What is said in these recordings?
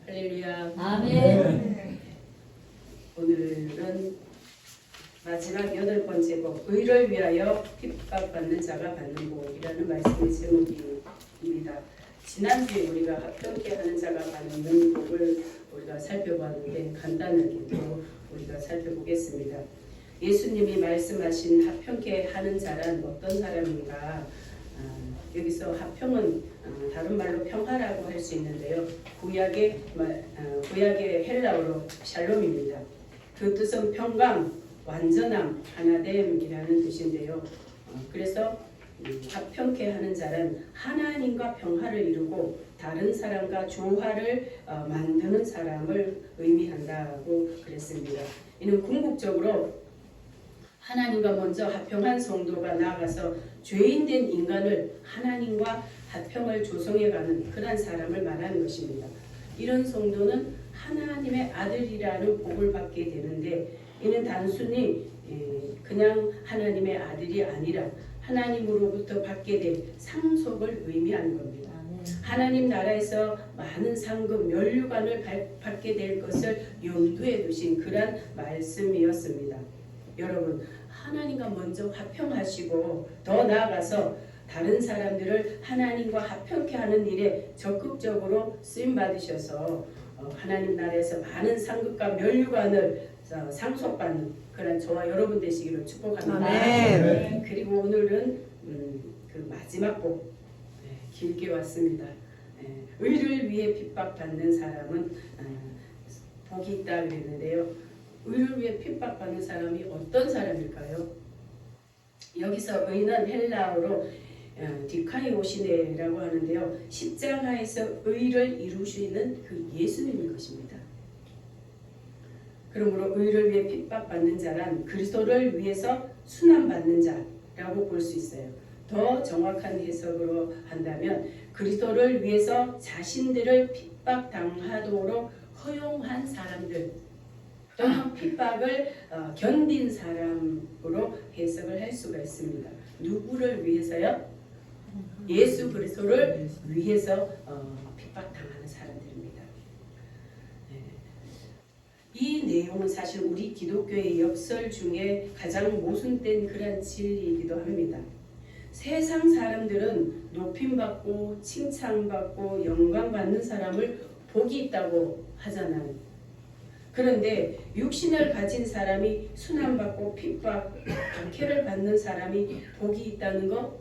할렐루야. 아멘. 오늘은 마지막 8번째 복, 의를 위하여 핍박받는 자가 받는 복이라는 말씀의 제목입니다. 지난주에 우리가 합평케 하는 자가 받는 복을 우리가 살펴봤는데 간단하게 또 우리가 살펴보겠습니다. 예수님이 말씀하신 합평케 하는 자란 어떤 사람인가? 여기서 합평은 다른 말로 평화라고 할 수 있는데요. 구약의 헬라어로 샬롬입니다. 그 뜻은 평강, 완전함, 하나됨이라는 뜻인데요. 그래서 합평케 하는 자는 하나님과 평화를 이루고 다른 사람과 조화를 만드는 사람을 의미한다고 그랬습니다. 이는 궁극적으로 하나님과 먼저 합평한 성도가 나아가서 죄인된 인간을 하나님과 합평을 조성해가는 그런 사람을 말하는 것입니다. 이런 성도는 하나님의 아들이라는 복을 받게 되는데 이는 단순히 그냥 하나님의 아들이 아니라 하나님으로부터 받게 될 상속을 의미하는 겁니다. 하나님 나라에서 많은 상급, 면류관을 받게 될 것을 염두에 두신 그런 말씀이었습니다. 여러분, 하나님과 먼저 합평하시고 더 나아가서 다른 사람들을 하나님과 합평케 하는 일에 적극적으로 쓰임 받으셔서 하나님 나라에서 많은 상급과 면류관을 상속받는 그런 저와 여러분 되시기를 축복합니다. 아멘. 그리고 오늘은 그 마지막 복 길게 왔습니다. 의를 위해 핍박받는 사람은 복이 있다 그랬는데요. 의를 위해 핍박받는 사람이 어떤 사람일까요? 여기서 의는 헬라어로 디카이오시네라고 하는데요. 십자가에서 의를 이루시는 그 예수님인 것입니다. 그러므로 의를 위해 핍박받는 자란 그리스도를 위해서 순환받는 자라고 볼 수 있어요. 더 정확한 해석으로 한다면 그리스도를 위해서 자신들을 핍박당하도록 허용한 사람들 또는 핍박을 견딘 사람으로 해석을 할 수가 있습니다. 누구를 위해서요? 예수 그리스도를 위해서 핍박당하는 사람들입니다. 이 내용은 사실 우리 기독교의 역설 중에 가장 모순된 그런 진리이기도 합니다. 세상 사람들은 높임받고 칭찬받고 영광받는 사람을 복이 있다고 하잖아요. 그런데 육신을 가진 사람이 순환받고 핍박, 박해를 받는 사람이 복이 있다는 것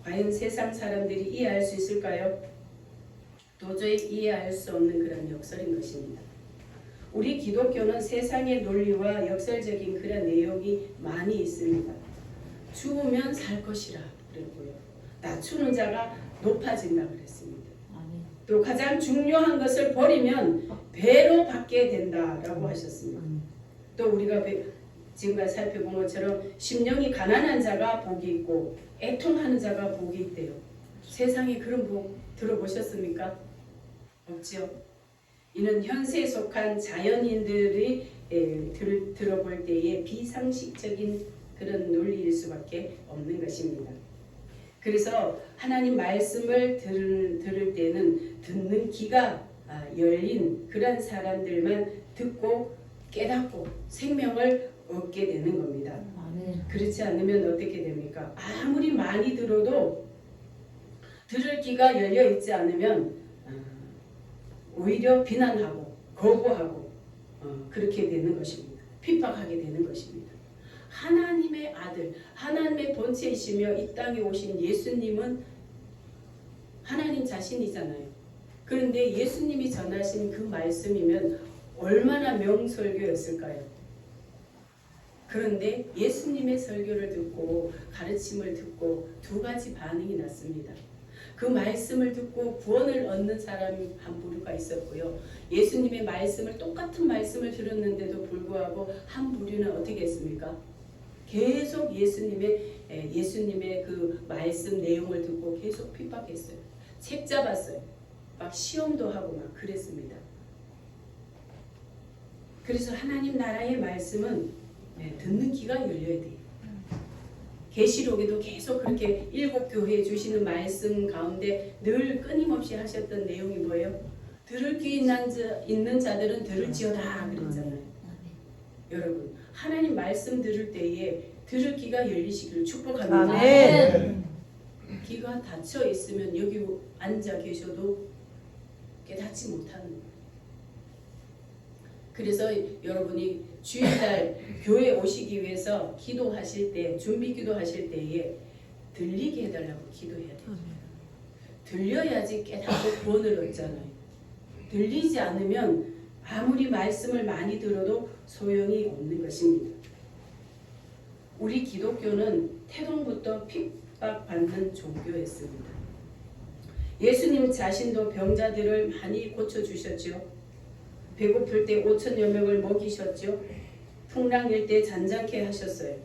과연 세상 사람들이 이해할 수 있을까요? 도저히 이해할 수 없는 그런 역설인 것입니다. 우리 기독교는 세상의 논리와 역설적인 그런 내용이 많이 있습니다. 죽으면 살 것이라 그랬고요. 낮추는 자가 높아진다 그랬습니다. 또 가장 중요한 것을 버리면 배로 받게 된다라고 하셨습니다. 또 우리가 지금까지 살펴본 것처럼 심령이 가난한 자가 복이 있고 애통하는 자가 복이 있대요. 세상에 그런 복 들어보셨습니까? 없지요. 이는 현세에 속한 자연인들이 들어볼 때에 비상식적인 그런 논리일 수밖에 없는 것입니다. 그래서 하나님 말씀을 들을 때는 듣는 귀가 열린 그런 사람들만 듣고 깨닫고 생명을 얻게 되는 겁니다. 그렇지 않으면 어떻게 됩니까? 아무리 많이 들어도 들을 귀가 열려 있지 않으면 오히려 비난하고 거부하고 그렇게 되는 것입니다. 핍박하게 되는 것입니다. 하나님의 아들, 하나님의 본체이시며 이 땅에 오신 예수님은 하나님 자신이잖아요. 그런데 예수님이 전하신 그 말씀이면 얼마나 명설교였을까요? 그런데 예수님의 설교를 듣고 가르침을 듣고 두 가지 반응이 났습니다. 그 말씀을 듣고 구원을 얻는 사람이 한 부류가 있었고요. 예수님의 말씀을 똑같은 말씀을 들었는데도 불구하고 한 부류는 어떻게 했습니까? 계속 예수님의 그 말씀 내용을 듣고 계속 핍박했어요. 책 잡았어요. 막 시험도 하고 막 그랬습니다. 그래서 하나님 나라의 말씀은 듣는 귀가 열려야 돼요. 계시록에도 계속 그렇게 7교회에 주시는 말씀 가운데 늘 끊임없이 하셨던 내용이 뭐예요? 들을 귀 있는 자들은 들을지어다 그랬잖아요. 여러분, 하나님 말씀 들을 때에 들을 귀가 열리시기를 축복합니다. 아멘. 귀가 닫혀 있으면 여기 앉아 계셔도 깨닫지 못하는 거예요. 그래서 여러분이 주일날 교회 오시기 위해서 기도하실 때, 준비 기도하실 때에 들리게 해달라고 기도해야 돼요. 들려야지 깨닫고 구원을 얻잖아요. 들리지 않으면 아무리 말씀을 많이 들어도 소용이 없는 것입니다. 우리 기독교는 태동부터 핍박받는 종교였습니다. 예수님 자신도 병자들을 많이 고쳐주셨죠. 배고플 때 5천여 명을 먹이셨죠. 풍랑일 때 잔잔케 하셨어요.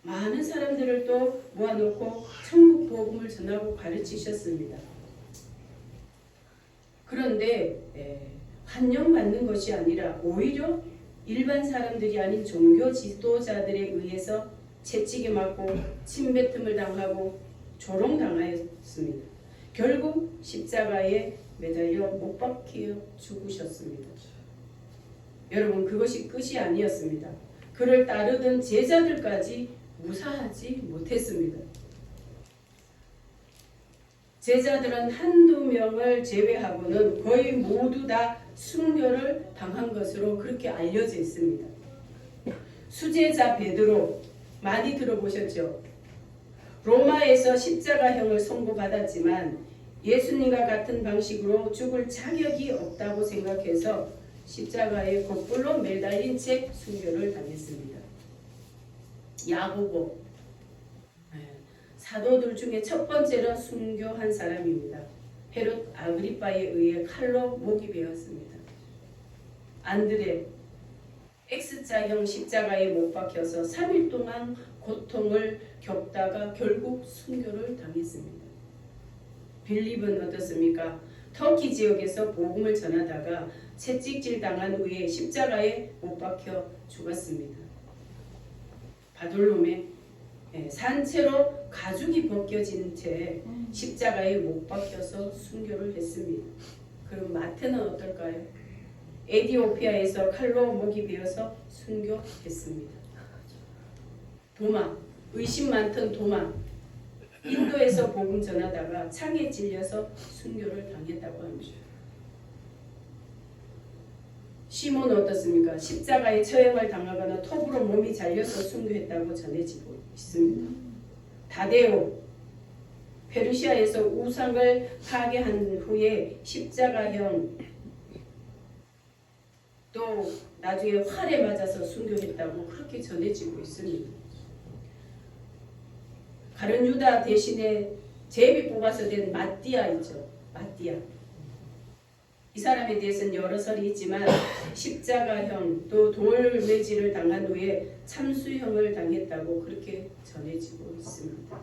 많은 사람들을 또 모아놓고 천국 복음을 전하고 가르치셨습니다. 그런데 환영받는 것이 아니라 오히려 일반 사람들이 아닌 종교 지도자들에 의해서 채찍에 맞고 침뱉음을 당하고 조롱당하였습니다. 결국 십자가에 매달려 못 박혀 죽으셨습니다. 여러분, 그것이 끝이 아니었습니다. 그를 따르던 제자들까지 무사하지 못했습니다. 제자들은 한두 명을 제외하고는 거의 모두 다 순교를 당한 것으로 그렇게 알려져 있습니다. 수제자 베드로, 많이 들어보셨죠? 로마에서 십자가형을 선고받았지만 예수님과 같은 방식으로 죽을 자격이 없다고 생각해서 십자가에 거꾸로 매달린 채 순교를 당했습니다. 야고보, 사도들 중에 첫 번째로 순교한 사람입니다. 헤롯 아그리빠에 의해 칼로 목이 베었습니다. 안드레, X자형 십자가에 못 박혀서 3일 동안 고통을 겪다가 결국 순교를 당했습니다. 빌립은 어떻습니까? 터키 지역에서 복음을 전하다가 채찍질 당한 후에 십자가에 못 박혀 죽었습니다. 바돌로메, 산채로 가죽이 벗겨진 채 십자가에 못 박혀서 순교를 했습니다. 그럼 마태는 어떨까요? 에티오피아에서 칼로 목이 베어서 순교했습니다. 도마, 의심 많던 도마, 인도에서 복음 전하다가 창에 찔려서 순교를 당했다고 합니다. 시몬은 어떻습니까? 십자가에 처형을 당하거나 톱으로 몸이 잘려서 순교했다고 전해지고 있습니다. 다데오, 페르시아에서 우상을 파괴한 후에 십자가형, 또 나중에 활에 맞아서 순교했다고 그렇게 전해지고 있습니다. 가룟 유다 대신에 제비 뽑아서 된 마띠아 있죠. 마띠아. 이 사람에 대해서는 여러 설이 있지만 십자가형 또 돌매질을 당한 후에 참수형을 당했다고 그렇게 전해지고 있습니다.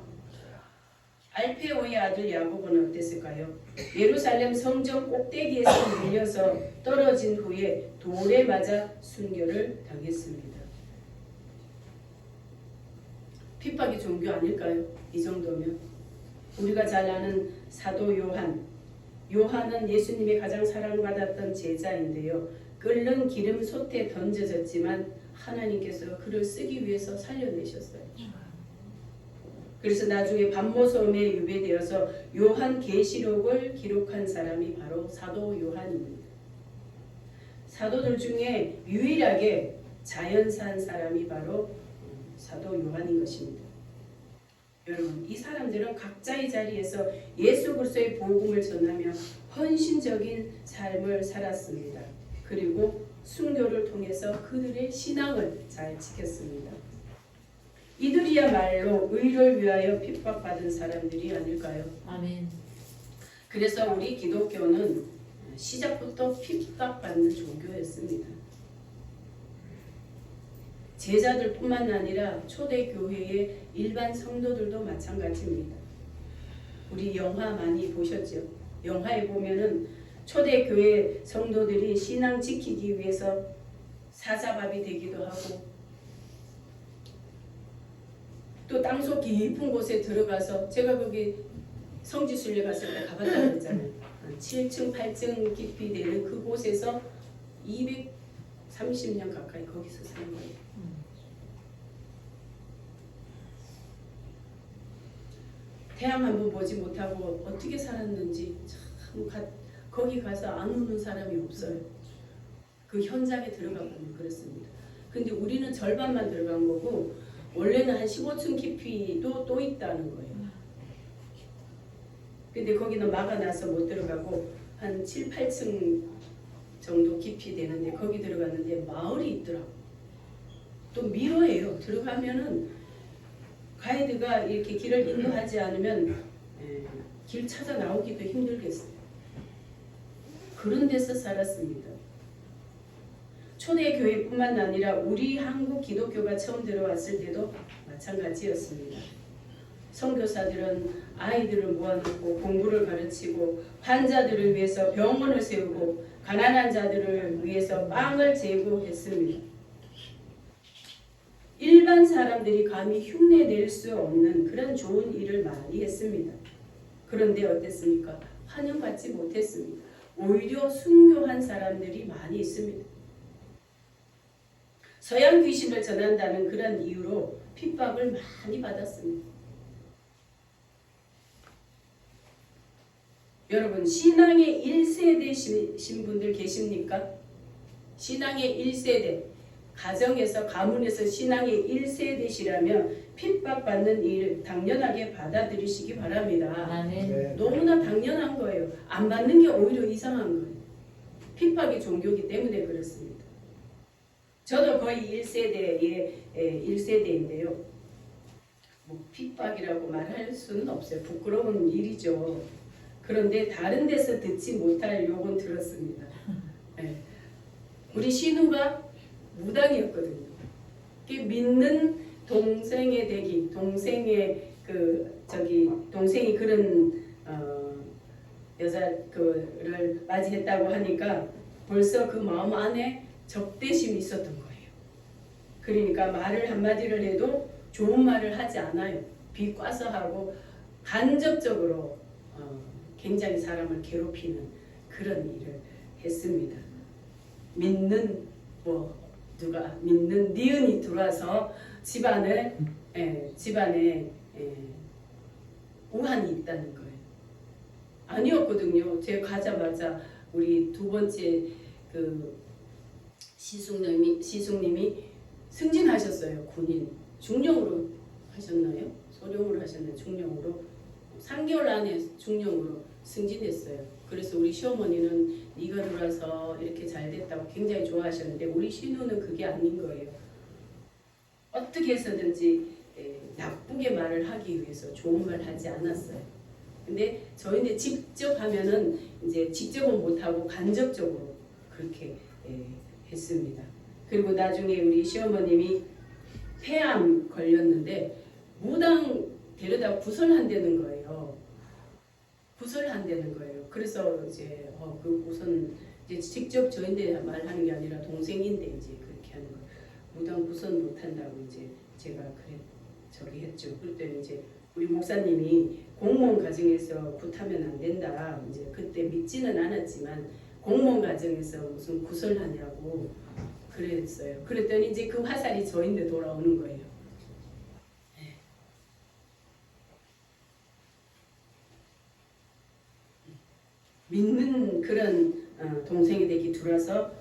알페오의 아들 야고보는 어땠을까요? 예루살렘 성전 꼭대기에서 밀려서 떨어진 후에 돌에 맞아 순교를 당했습니다. 핍박이 종교 아닐까요? 이 정도면. 우리가 잘 아는 사도 요한. 요한은 예수님의 가장 사랑받았던 제자인데요. 끓는 기름 솥에 던져졌지만 하나님께서 그를 쓰기 위해서 살려내셨어요. 그래서 나중에 반모섬에 유배되어서 요한계시록을 기록한 사람이 바로 사도 요한입니다. 사도들 중에 유일하게 자연산 사람이 바로 사도 요한인 것입니다. 여러분, 이 사람들은 각자의 자리에서 예수 그리스도의 복음을 전하며 헌신적인 삶을 살았습니다. 그리고 순교를 통해서 그들의 신앙을 잘 지켰습니다. 이들이야말로 의를 위하여 핍박받은 사람들이 아닐까요? 아멘. 그래서 우리 기독교는 시작부터 핍박받는 종교였습니다. 제자들뿐만 아니라 초대교회의 일반 성도들도 마찬가지입니다. 우리 영화 많이 보셨죠? 영화에 보면은 초대교회 성도들이 신앙 지키기 위해서 사자밥이 되기도 하고 또 땅속 깊은 곳에 들어가서 제가 거기 성지순례 갔을 때 가봤다고 했잖아요. 7층, 8층 깊이 되는 그곳에서 230년 가까이 거기서 사는 거예요. 태양 한번 보지 못하고 어떻게 살았는지 참 거기 가서 안 우는 사람이 없어요. 그 현장에 들어가 보면 그렇습니다. 근데 우리는 절반만 들어간 거고 원래는 한 15층 깊이도 또 있다는 거예요. 근데 거기는 막아놔서 못 들어가고 한 7, 8층 정도 깊이 되는데 거기 들어갔는데 마을이 있더라고. 또 미로예요. 들어가면은 가이드가 이렇게 길을 인도하지 않으면 길 찾아 나오기도 힘들겠어요. 그런 데서 살았습니다. 초대교회뿐만 아니라 우리 한국 기독교가 처음 들어왔을 때도 마찬가지였습니다. 선교사들은 아이들을 모아놓고 공부를 가르치고 환자들을 위해서 병원을 세우고 가난한 자들을 위해서 빵을 제공했습니다. 일반 사람들이 감히 흉내낼 수 없는 그런 좋은 일을 많이 했습니다. 그런데 어땠습니까? 환영받지 못했습니다. 오히려 순교한 사람들이 많이 있습니다. 서양 귀신을 전한다는 그런 이유로 핍박을 많이 받았습니다. 여러분, 신앙의 1세대신 분들 계십니까? 신앙의 1세대, 가정에서 가문에서 신앙의 1세대시라면 핍박받는 일 당연하게 받아들이시기 바랍니다. 아멘. 너무나 당연한 거예요. 안 받는 게 오히려 이상한 거예요. 핍박이 종교이기 때문에 그렇습니다. 저도 거의 1세대의 1세대인데요. 뭐 핍박이라고 말할 수는 없어요. 부끄러운 일이죠. 그런데 다른 데서 듣지 못할 욕은 들었습니다. 네. 우리 신우가 무당이었거든요. 믿는 동생의 대기, 동생의 동생이 그런 여자를 맞이했다고 하니까 벌써 그 마음 안에 적대심이 있었던 거예요. 그러니까 말을 한마디를 해도 좋은 말을 하지 않아요. 비꼬아서 하고 간접적으로 굉장히 사람을 괴롭히는 그런 일을 했습니다. 믿는 누가 믿는 니은이 들어와서 집안에 우환이 있다는 거예요. 아니었거든요. 제가 가자마자 우리 두 번째 그 시숙님이 승진하셨어요. 군인 중령으로 하셨나요? 소령으로 하셨나요? 중령으로 3개월 안에 중령으로 승진했어요. 그래서 우리 시어머니는 네가 들어와서 이렇게 잘 됐다고 굉장히 좋아하셨는데 우리 신우는 그게 아닌 거예요. 어떻게 해서든지 나쁘게 말을 하기 위해서 좋은 말 하지 않았어요. 근데 저희는 직접 하면은 이제 직접은 못하고 간접적으로 그렇게 했습니다. 그리고 나중에 우리 시어머님이 폐암 걸렸는데 무당 데려다 구설한다는 거예요. 구설한다는 거예요. 그래서 이제 그 구선 이제 직접 저인데 말하는 게 아니라 동생인데 이제 그렇게 하는 거. 무당 구선 못한다고 이제 제가 저기 했죠. 그랬더니 이제 우리 목사님이 공무원 가정에서 굿하면 안 된다. 이제 그때 믿지는 않았지만 공무원 가정에서 무슨 구설하냐고 그랬어요. 그랬더니 이제 그 화살이 저인데 돌아오는 거예요. 믿는 그런 동생이 되기 들어서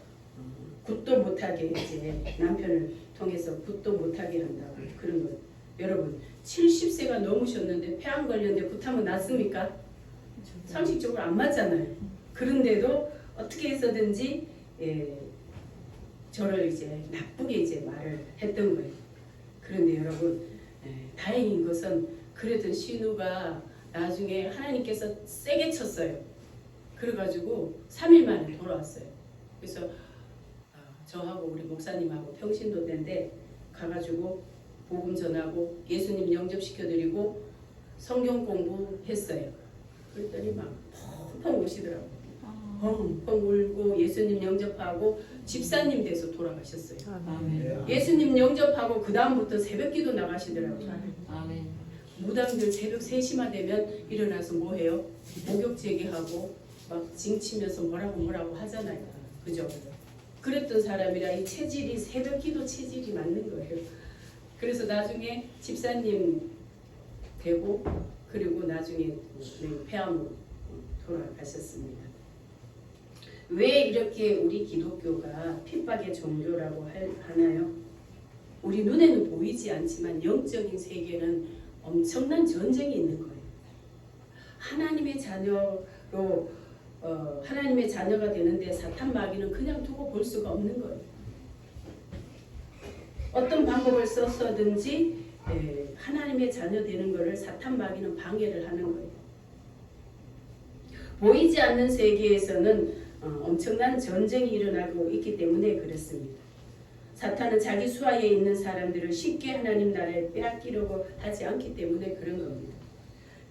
굿도 못하게 이제 남편을 통해서 굿도 못하게 한다고 그런 거. 여러분 70세가 넘으셨는데 폐암 걸렸는데 굿하면 낫습니까? 상식적으로 안 맞잖아요. 그런데도 어떻게 해서든지 저를 이제 나쁘게 이제 말을 했던 거예요. 그런데 여러분 다행인 것은 그랬던 신우가 나중에 하나님께서 세게 쳤어요. 그래가지고 3일 만에 돌아왔어요. 그래서 저하고 우리 목사님하고 평신도대인데 가가지고 복음 전하고 예수님 영접시켜드리고 성경 공부했어요. 그랬더니 막 펑펑 우시더라고요. 펑펑 울고 예수님 영접하고 집사님 돼서 돌아가셨어요. 아멘. 예수님 영접하고 그 다음부터 새벽기도 나가시더라고요. 아멘. 무당들 새벽 3시만 되면 일어나서 뭐 해요? 목욕 재개하고 막 징치면서 뭐라고 하잖아요. 그죠? 그랬던 사람이라 이 체질이 새벽기도 체질이 맞는 거예요. 그래서 나중에 집사님 되고 그리고 나중에 폐암으로 돌아가셨습니다. 왜 이렇게 우리 기독교가 핍박의 종교라고 하나요? 우리 눈에는 보이지 않지만 영적인 세계는 엄청난 전쟁이 있는 거예요. 하나님의 자녀로 하나님의 자녀가 되는데 사탄 마귀는 그냥 두고 볼 수가 없는 거예요. 어떤 방법을 써서든지 하나님의 자녀 되는 것을 사탄 마귀는 방해를 하는 거예요. 보이지 않는 세계에서는 엄청난 전쟁이 일어나고 있기 때문에 그렇습니다. 사탄은 자기 수하에 있는 사람들을 쉽게 하나님 나라에 빼앗기려고 하지 않기 때문에 그런 겁니다.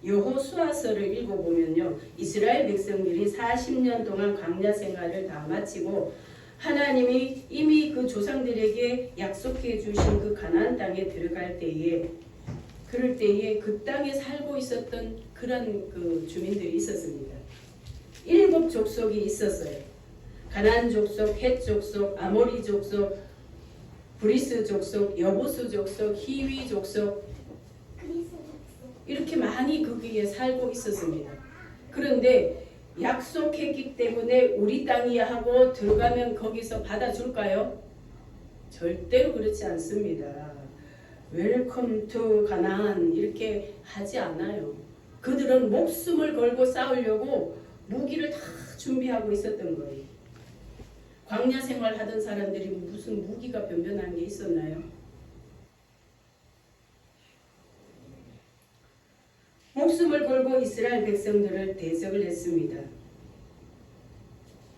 여호수아서를 읽어보면요, 이스라엘 백성들이 40년 동안 광야 생활을 다 마치고 하나님이 이미 그 조상들에게 약속해 주신 그 가나안 땅에 들어갈 때에 그럴 때에 그 땅에 살고 있었던 그런 그 주민들이 있었습니다. 7 족속이 있었어요. 가나안 족속, 헷 족속, 아모리 족속, 브리스 족속, 여부수 족속, 히위 족속 이렇게 많이 거기에 살고 있었습니다. 그런데 약속했기 때문에 우리 땅이야 하고 들어가면 거기서 받아줄까요? 절대로 그렇지 않습니다. 웰컴 투 가나안 이렇게 하지 않아요. 그들은 목숨을 걸고 싸우려고 무기를 다 준비하고 있었던 거예요. 광야 생활 하던 사람들이 무슨 무기가 변변한 게 있었나요? 목숨을 걸고 이스라엘 백성들을 대적을 했습니다.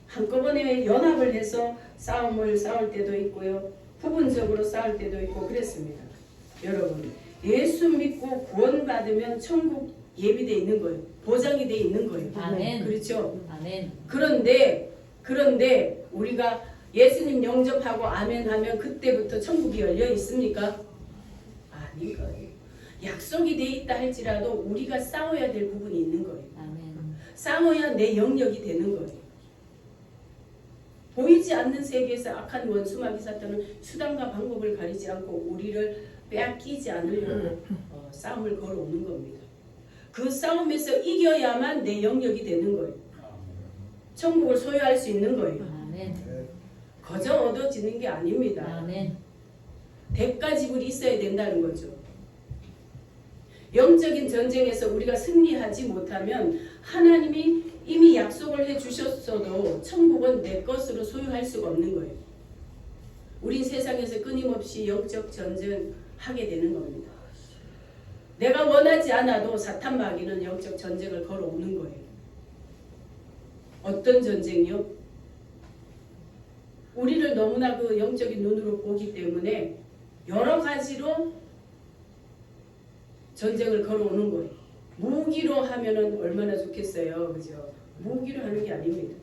한꺼번에 연합을 해서 싸울 때도 있고요. 부분적으로 싸울 때도 있고 그랬습니다. 여러분, 예수 믿고 구원받으면 천국 예비되어 있는 거예요. 보장이 되어 있는 거예요. 아멘. 그렇죠? 아멘. 그런데 우리가 예수님 영접하고 아멘 하면 그때부터 천국이 열려 있습니까? 아닌 거예요. 약속이 돼 있다 할지라도 우리가 싸워야 될 부분이 있는 거예요. 아멘. 싸워야 내 영역이 되는 거예요. 보이지 않는 세계에서 악한 원수마귀 사탄은 수단과 방법을 가리지 않고 우리를 빼앗기지 않으려고 싸움을 걸어오는 겁니다. 그 싸움에서 이겨야만 내 영역이 되는 거예요. 천국을 소유할 수 있는 거예요. 아멘. 거저 얻어지는 게 아닙니다. 아멘. 대가 지불이 있어야 된다는 거죠. 영적인 전쟁에서 우리가 승리하지 못하면 하나님이 이미 약속을 해주셨어도 천국은 내 것으로 소유할 수가 없는 거예요. 우린 세상에서 끊임없이 영적 전쟁하게 되는 겁니다. 내가 원하지 않아도 사탄 마귀는 영적 전쟁을 걸어오는 거예요. 어떤 전쟁이요? 우리를 너무나 그 영적인 눈으로 보기 때문에 여러 가지로 전쟁을 걸어오는 거예요. 무기로 하면은 얼마나 좋겠어요. 그죠? 무기로 하는 게 아닙니다.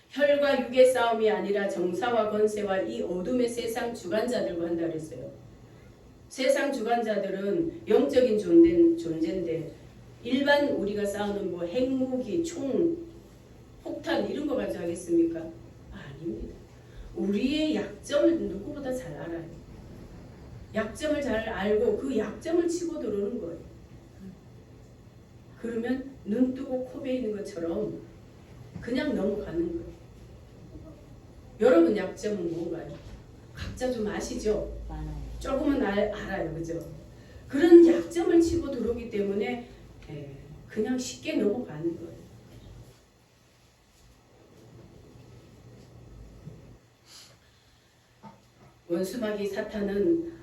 혈과 육의 싸움이 아니라 정사와 권세와 이 어둠의 세상 주관자들과 한다 그랬어요. 세상 주관자들은 영적인 존재인데 일반 우리가 싸우는 뭐 핵무기, 총, 폭탄 이런 거 가지고 하겠습니까? 아닙니다. 우리의 약점을 누구보다 잘 알아요. 약점을 잘 알고 그 약점을 치고 들어오는 거예요. 그러면 눈 뜨고 코 베이는 것처럼 그냥 넘어가는 거예요. 여러분 약점은 뭔가요? 각자 좀 아시죠? 많아요. 조금은 알아요. 그죠? 그런 약점을 치고 들어오기 때문에 그냥 쉽게 넘어가는 거예요. 원수마귀 사탄은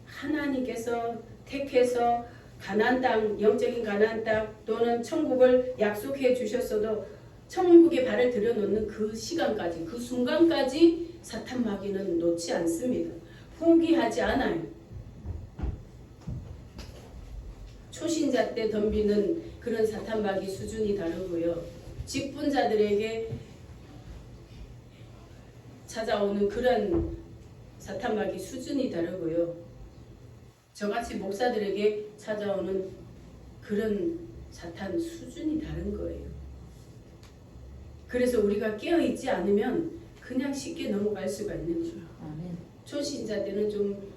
하나님께서 택해서 가나안 땅, 영적인 가나안 땅 또는 천국을 약속해 주셨어도 천국에 발을 들여놓는 그 시간까지, 그 순간까지 사탄 마귀는 놓지 않습니다. 포기하지 않아요. 초신자 때 덤비는 그런 사탄 마귀 수준이 다르고요. 직분자들에게 찾아오는 그런 사탄 마귀 수준이 다르고요. 저같이 목사들에게 찾아오는 그런 사탄 수준이 다른 거예요. 그래서 우리가 깨어있지 않으면 그냥 쉽게 넘어갈 수가 있는 거예요. 아멘. 초신자 때는 좀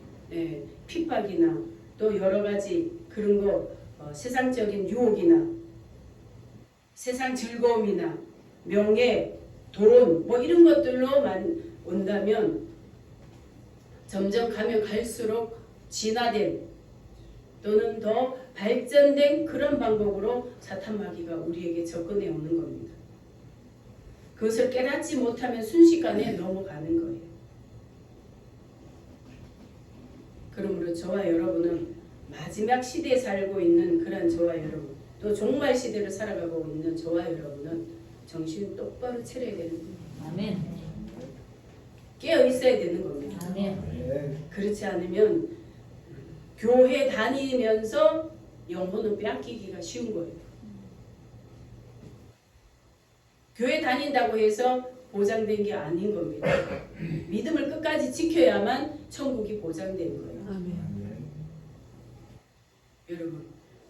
핍박이나 또 여러 가지 그런 거 세상적인 유혹이나 세상 즐거움이나 명예, 돈 뭐 이런 것들로만 온다면 점점 가면 갈수록 진화된 또는 더 발전된 그런 방법으로 사탄 마귀가 우리에게 접근해 오는 겁니다. 그것을 깨닫지 못하면 순식간에 넘어가는 거예요. 그러므로 저와 여러분은 마지막 시대에 살고 있는 그런 저와 여러분, 또 종말 시대를 살아가고 있는 저와 여러분은 정신 똑바로 차려야 되는 거예요. 아멘. 깨어 있어야 되는 겁니다. 아멘. 그렇지 않으면 교회 다니면서 영혼을 빼앗기기가 쉬운 거예요. 교회 다닌다고 해서 보장된 게 아닌 겁니다. 믿음을 끝까지 지켜야만 천국이 보장되는 거예요. 아멘. 여러분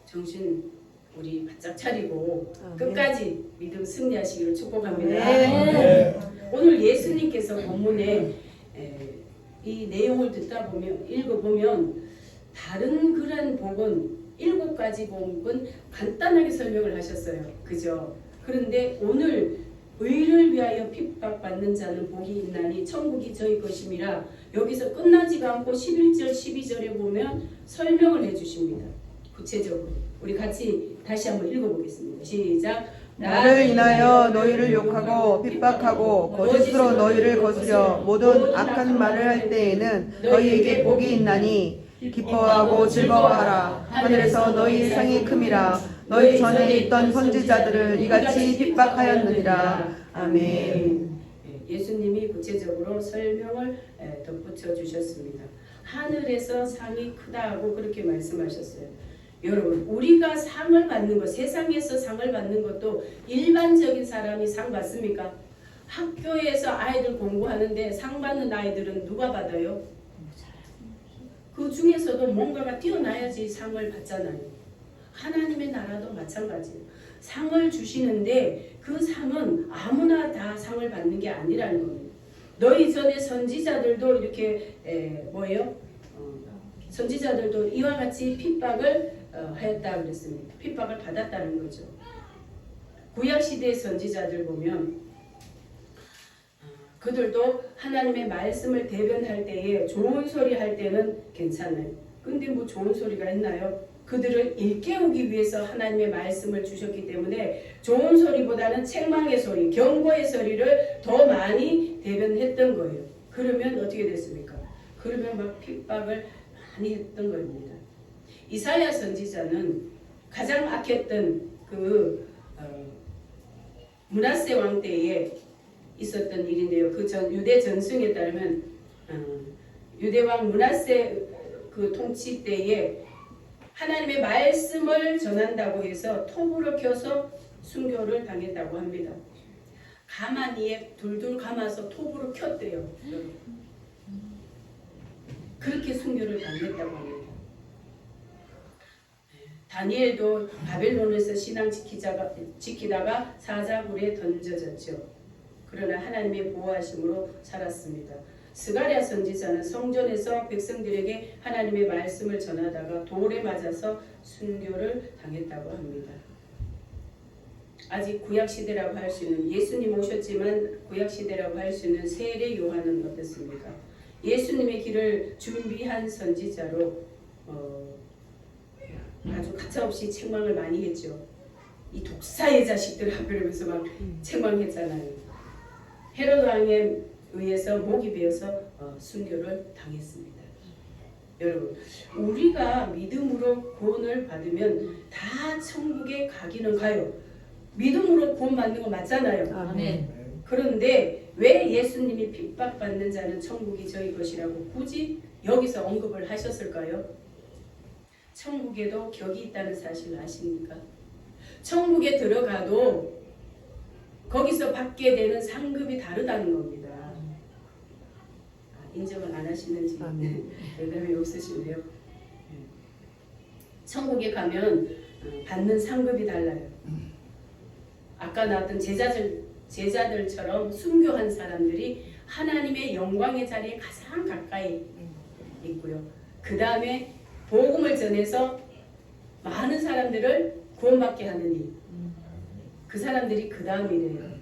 정신 우리 바짝 차리고 아멘. 끝까지 믿음 승리하시기를 축복합니다. 아멘. 오늘 예수님께서 본문에 이 내용을 듣다 보면 읽어보면 다른 그런 복은 7가지 복은 간단하게 설명을 하셨어요. 그죠? 그런데 오늘 의를 위하여 핍박받는 자는 복이 있나니 천국이 저희 것임이라 여기서 끝나지가 않고 11절 12절에 보면 설명을 해주십니다. 구체적으로 우리 같이 다시 한번 읽어보겠습니다. 시작. 나를 인하여 너희를 욕하고 핍박하고 거짓으로 너희를 거스려 모든 악한 말을 할 때에는 너희에게 복이 있나니 기뻐하고 즐거워하라. 하늘에서 너희 상이 큼이라. 너희 전에 있던 선지자들을 이같이 핍박하였느니라. 아멘. 예수님이 구체적으로 설명을 덧붙여 주셨습니다. 하늘에서 상이 크다고 그렇게 말씀하셨어요. 여러분 우리가 상을 받는 것, 세상에서 상을 받는 것도 일반적인 사람이 상 받습니까? 학교에서 아이들 공부하는데 상 받는 아이들은 누가 받아요? 그 중에서도 뭔가가 뛰어나야지 상을 받잖아요. 하나님의 나라도 마찬가지예요. 상을 주시는데 그 상은 아무나 다 상을 받는 게 아니라는 겁니다. 너희 전에 선지자들도 이렇게 선지자들도 이와 같이 핍박을 하였다 그랬습니다. 핍박을 받았다는 거죠. 구약 시대의 선지자들 보면 그들도 하나님의 말씀을 대변할 때에 좋은 소리 할 때는 괜찮아요. 근데 뭐 좋은 소리가 있나요? 그들을 일깨우기 위해서 하나님의 말씀을 주셨기 때문에 좋은 소리보다는 책망의 소리, 경고의 소리를 더 많이 대변했던 거예요. 그러면 어떻게 됐습니까? 그러면 막 핍박을 많이 했던 겁니다. 이사야 선지자는 가장 악했던 그 므낫세 왕 때에 있었던 일인데요. 그 유대 전승에 따르면 유대 왕 므낫세 그 통치 때에 하나님의 말씀을 전한다고 해서 톱으로 켜서 순교를 당했다고 합니다. 가마니에 둘둘 감아서 톱으로 켰대요. 그렇게 순교를 당했다고 합니다. 다니엘도 바벨론에서 신앙 지키다가 사자굴에 던져졌죠. 그러나 하나님의 보호하심으로 살았습니다. 스가랴 선지자는 성전에서 백성들에게 하나님의 말씀을 전하다가 돌에 맞아서 순교를 당했다고 합니다. 아직 구약시대라고 할 수 있는, 예수님 오셨지만 구약시대라고 할 수 있는 세례 요한은 어떻습니까? 예수님의 길을 준비한 선지자로 아주 가차없이 책망을 많이 했죠. 이 독사의 자식들아 그러면서 막 책망했잖아요. 헤롯 왕에 의해서 목이 베어서 순교를 당했습니다. 여러분, 우리가 믿음으로 구원을 받으면 다 천국에 가기는 가요. 믿음으로 구원 받는 거 맞잖아요. 아멘. 그런데 왜 예수님이 핍박받는 자는 천국이 저희 것이라고 굳이 여기서 언급을 하셨을까요? 천국에도 격이 있다는 사실을 아십니까? 천국에 들어가도 거기서 받게 되는 상급이 다르다는 겁니다. 인정을 안 하시는지 대답이 없으시네요. 천국에 가면 받는 상급이 달라요. 아까 나왔던 제자들처럼 순교한 사람들이 하나님의 영광의 자리에 가장 가까이 있고요. 그 다음에 복음을 전해서 많은 사람들을 구원받게 하는 일. 그 사람들이 그 다음이래요.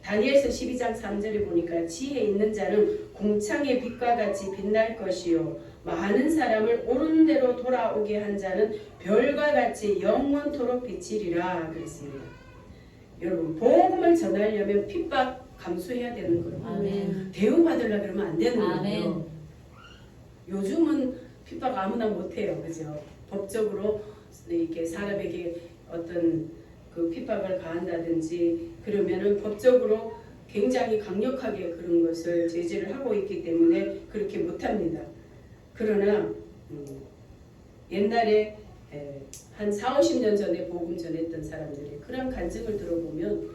다니엘서 12장 3절에 보니까 지혜 있는 자는 공창의 빛과 같이 빛날 것이요 많은 사람을 옳은 대로 돌아오게 한 자는 별과 같이 영원토록 비치리라 그랬습니다. 여러분 복음을 전하려면 핍박 감수해야 되는 거예요. 아멘. 대우받으려 그러면 안 되는 아멘. 거예요. 요즘은 핍박 아무나 못해요. 그죠? 법적으로 이렇게 사람에게 어떤 그 핍박을 가한다든지 그러면은 법적으로 굉장히 강력하게 그런 것을 제재를 하고 있기 때문에 그렇게 못합니다. 그러나 옛날에 한 4, 50년 전에 복음 전했던 사람들의 그런 간증을 들어보면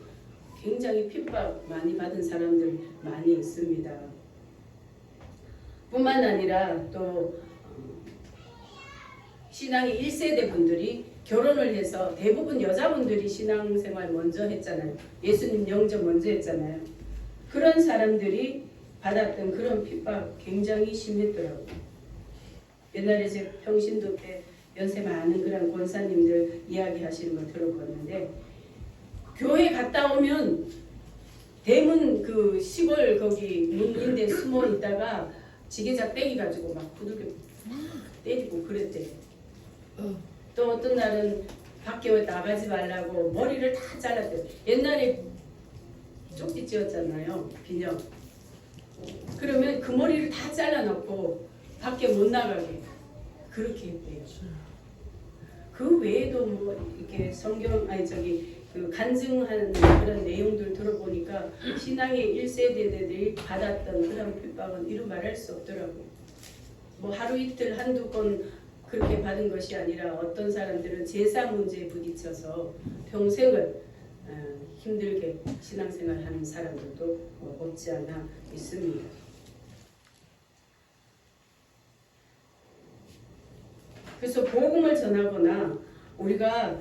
굉장히 핍박 많이 받은 사람들 많이 있습니다. 뿐만 아니라 또 신앙의 1세대 분들이 결혼을 해서 대부분 여자분들이 신앙생활 먼저 했잖아요. 예수님 영접 먼저 했잖아요. 그런 사람들이 받았던 그런 핍박 굉장히 심했더라고요. 옛날에 제 평신도 때 연세 많은 그런 권사님들 이야기하시는 거 들어봤는데 교회 갔다 오면 대문 그 시골 거기 문인데 숨어 있다가 지게자 빼기 가지고 막 두들겨 때리고 그랬대요. 또 어떤 날은 밖에 나가지 말라고 머리를 다 잘랐대요. 옛날에 쪽지 찌었잖아요. 비녀. 그러면 그 머리를 다 잘라놓고 밖에 못 나가게 그렇게 했대요. 그 외에도 뭐 이렇게 성경 그 간증하는 그런 내용들 들어보니까 신앙의 1세대들이 받았던 그런 핍박은 이루 말할 수 없더라고요. 뭐 하루 이틀 한두 건 그렇게 받은 것이 아니라 어떤 사람들은 제사 문제에 부딪혀서 평생을 힘들게 신앙생활하는 사람들도 없지 않아 있습니다. 그래서 복음을 전하거나 우리가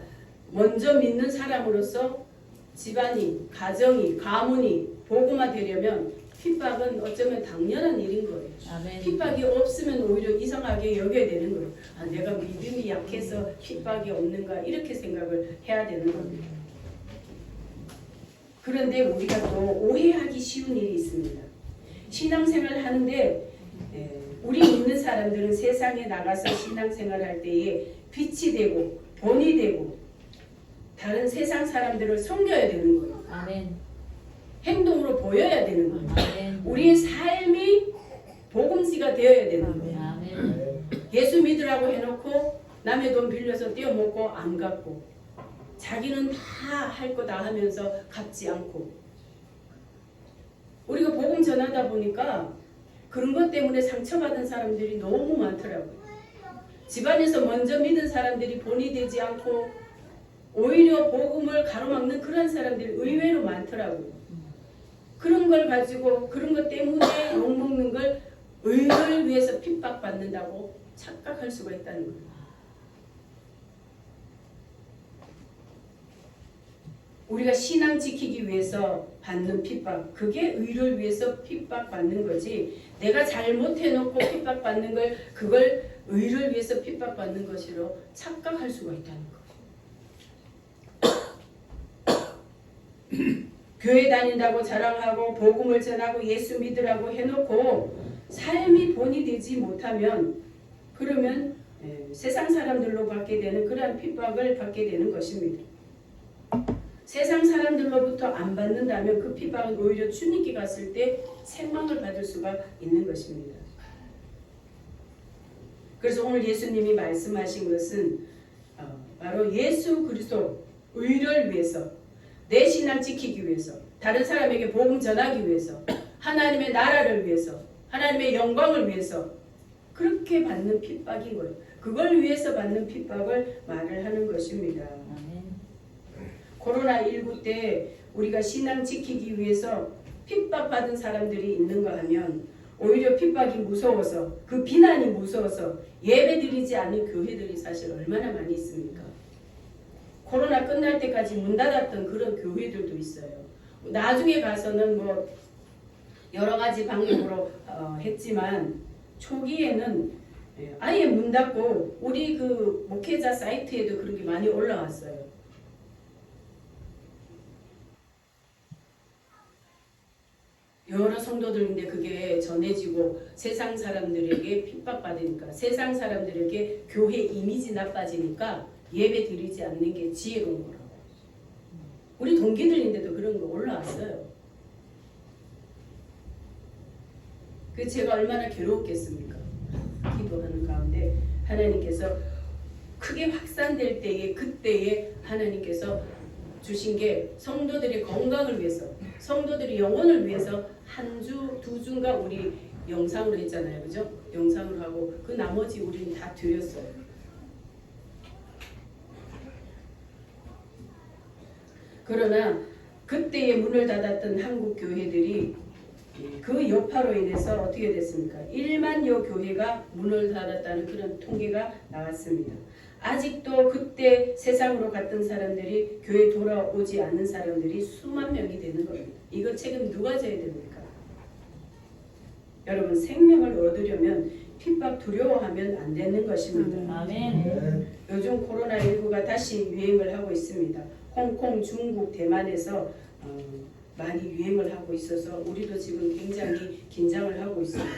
먼저 믿는 사람으로서 집안이, 가정이, 가문이 복음화되려면 핍박은 어쩌면 당연한 일인 거예요. 아멘. 핍박이 없으면 오히려 이상하게 여겨야 되는 거예요. 아, 내가 믿음이 약해서 핍박이 없는가 이렇게 생각을 해야 되는 겁니다. 그런데 우리가 또 오해하기 쉬운 일이 있습니다. 신앙생활을 하는데 우리 믿는 사람들은 세상에 나가서 신앙생활할 때에 빛이 되고 본이 되고 다른 세상 사람들을 섬겨야 되는 거예요. 아멘. 행동으로 보여야 되는 거예요. 아멘. 우리의 삶이 복음지가 되어야 되는 거예요. 아멘. 예수 믿으라고 해놓고 남의 돈 빌려서 떼어먹고 안 갚고 자기는 다 할 거 다 하면서 갚지 않고 우리가 복음 전하다 보니까 그런 것 때문에 상처받은 사람들이 너무 많더라고요. 집안에서 먼저 믿은 사람들이 본이 되지 않고 오히려 복음을 가로막는 그런 사람들이 의외로 많더라고요. 그런 걸 가지고 그런 것 때문에 욕먹는 걸 의를 위해서 핍박받는다고 착각할 수가 있다는 거예요. 우리가 신앙 지키기 위해서 받는 핍박, 그게 의를 위해서 핍박받는 거지 내가 잘못해놓고 핍박받는 걸 그걸 의를 위해서 핍박받는 것으로 착각할 수가 있다는 거예요. 교회 다닌다고 자랑하고 복음을 전하고 예수 믿으라고 해놓고 삶이 본이 되지 못하면 그러면 세상 사람들로 받게 되는 그러한 핍박을 받게 되는 것입니다. 세상 사람들로부터 안 받는다면 그 핍박은 오히려 주님께 갔을 때 책망을 받을 수가 있는 것입니다. 그래서 오늘 예수님이 말씀하신 것은 바로 예수 그리스도 의를 위해서 내 신앙 지키기 위해서 다른 사람에게 복음 전하기 위해서 하나님의 나라를 위해서 하나님의 영광을 위해서 그렇게 받는 핍박인 거예요. 그걸 위해서 받는 핍박을 말을 하는 것입니다. 아멘. 코로나19 때 우리가 신앙 지키기 위해서 핍박받은 사람들이 있는가 하면 오히려 핍박이 무서워서 그 비난이 무서워서 예배드리지 않는 교회들이 사실 얼마나 많이 있습니까? 코로나 끝날 때까지 문 닫았던 그런 교회들도 있어요. 나중에 가서는 뭐 여러 가지 방법으로 했지만 초기에는 아예 문 닫고 우리 그 목회자 사이트에도 그런 게 많이 올라왔어요. 여러 성도들인데 그게 전해지고 세상 사람들에게 핍박받으니까 세상 사람들에게 교회 이미지 나빠지니까 예배 드리지 않는 게 지혜로운 거라고. 우리 동기들인데도 그런 거 올라왔어요. 그 제가 얼마나 괴로웠겠습니까? 기도하는 가운데 하나님께서 크게 확산될 때에 그때에 하나님께서 주신 게 성도들의 건강을 위해서 성도들의 영혼을 위해서 한 주, 두 주인가 우리 영상으로 했잖아요. 그죠? 영상으로 하고 그 나머지 우리는 다 드렸어요. 그러나 그때에 문을 닫았던 한국 교회들이 그 여파로 인해서 어떻게 됐습니까? 1만여 교회가 문을 닫았다는 그런 통계가 나왔습니다. 아직도 그때 세상으로 갔던 사람들이 교회 돌아오지 않는 사람들이 수만 명이 되는 겁니다. 이거 책임 누가 져야 됩니까? 여러분 생명을 얻으려면 핍박 두려워하면 안 되는 것입니다. 아멘. 요즘 코로나19가 다시 유행을 하고 있습니다. 홍콩, 중국, 대만에서 많이 유행을 하고 있어서 우리도 지금 굉장히 긴장을 하고 있습니다.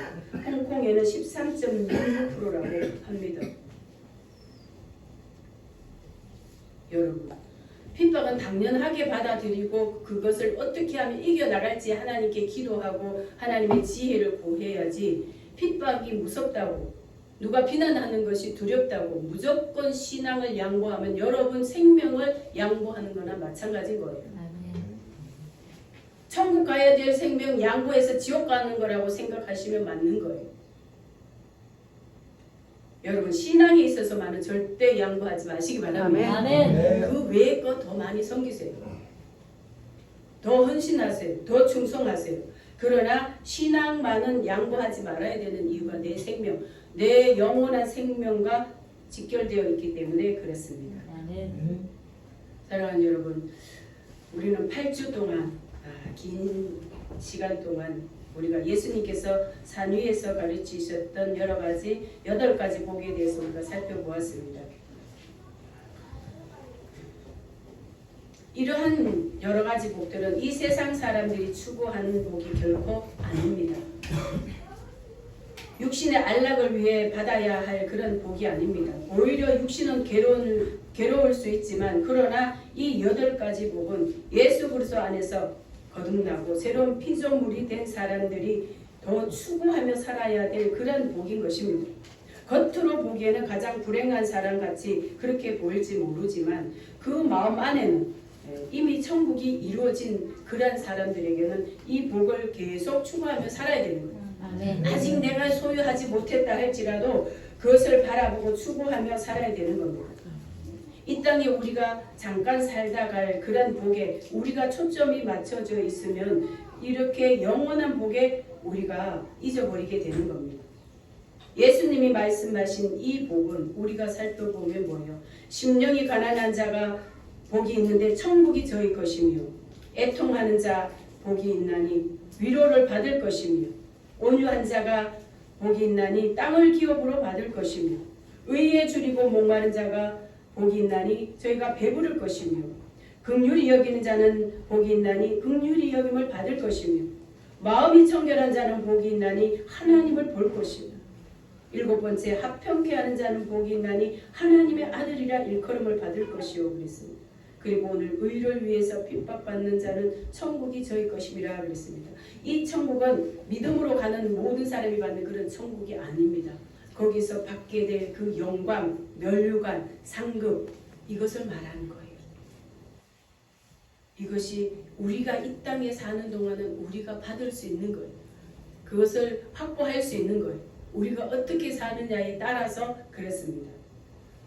홍콩에는 13.66%라고 합니다. 여러분, 핍박은 당연하게 받아들이고 그것을 어떻게 하면 이겨나갈지 하나님께 기도하고 하나님의 지혜를 구해야지 핍박이 무섭다고 누가 비난하는 것이 두렵다고 무조건 신앙을 양보하면 여러분 생명을 양보하는 거나 마찬가지인 거예요. 천국 가야 될 생명 양보해서 지옥 가는 거라고 생각하시면 맞는 거예요. 여러분 신앙에 있어서만은 절대 양보하지 마시기 바랍니다. 아멘. 그 외의 것 더 많이 섬기세요. 더 헌신하세요. 더 충성하세요. 그러나 신앙만은 양보하지 말아야 되는 이유가 내 생명, 내 영원한 생명과 직결되어 있기 때문에 그렇습니다. 아멘. 사랑하는 여러분, 우리는 8주 동안 긴 시간 동안 우리가 예수님께서 산 위에서 가르치셨던 여러 가지 8가지 복에 대해서 우리가 살펴보았습니다. 이러한 여러 가지 복들은 이 세상 사람들이 추구하는 복이 결코 아닙니다. 육신의 안락을 위해 받아야 할 그런 복이 아닙니다. 오히려 육신은 괴로울 수 있지만 그러나 이 8가지 복은 예수 그리스도 안에서 거듭나고 새로운 피조물이 된 사람들이 더 추구하며 살아야 될 그런 복인 것입니다. 겉으로 보기에는 가장 불행한 사람같이 그렇게 보일지 모르지만 그 마음 안에는 이미 천국이 이루어진 그런 사람들에게는 이 복을 계속 추구하며 살아야 되는 거예요. 아멘. 아직 내가 소유하지 못했다 할지라도 그것을 바라보고 추구하며 살아야 되는 겁니다. 이 땅에 우리가 잠깐 살다 갈 그런 복에 우리가 초점이 맞춰져 있으면 이렇게 영원한 복에 우리가 잊어버리게 되는 겁니다. 예수님이 말씀하신 이 복은 우리가 살펴보면 뭐예요? 심령이 가난한 자가 복이 있는데 천국이 저희 것이며 애통하는 자 복이 있나니 위로를 받을 것이며 온유한 자가 복이 있나니 땅을 기업으로 받을 것이며 의에 줄이고 목마른 자가 복이 있나니 저희가 배부를 것이며 긍휼히 여기는 자는 복이 있나니 긍휼히 여김을 받을 것이며 마음이 청결한 자는 복이 있나니 하나님을 볼 것이며 7번째 합평케 하는 자는 복이 있나니 하나님의 아들이라 일컬음을 받을 것이요 그랬습니다. 그리고 오늘 의를 위해서 핍박받는 자는 천국이 저희 것임이라 그랬습니다. 이 천국은 믿음으로 가는 모든 사람이 받는 그런 천국이 아닙니다. 거기서 받게 될 그 영광, 면류관, 상급 이것을 말하는 거예요. 이것이 우리가 이 땅에 사는 동안은 우리가 받을 수 있는 거예요. 그것을 확보할 수 있는 거예요. 우리가 어떻게 사느냐에 따라서 그렇습니다.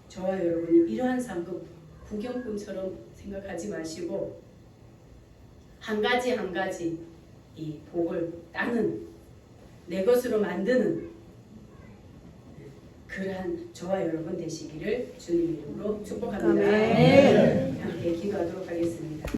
저와 여러분이 이러한 상급 구경꾼처럼 생각하지 마시고 한 가지 한 가지 이 복을 따는 내 것으로 만드는 그러한 저와 여러분 되시기를 주님 이름으로 축복합니다. 아멘. 함께 기도하도록 하겠습니다.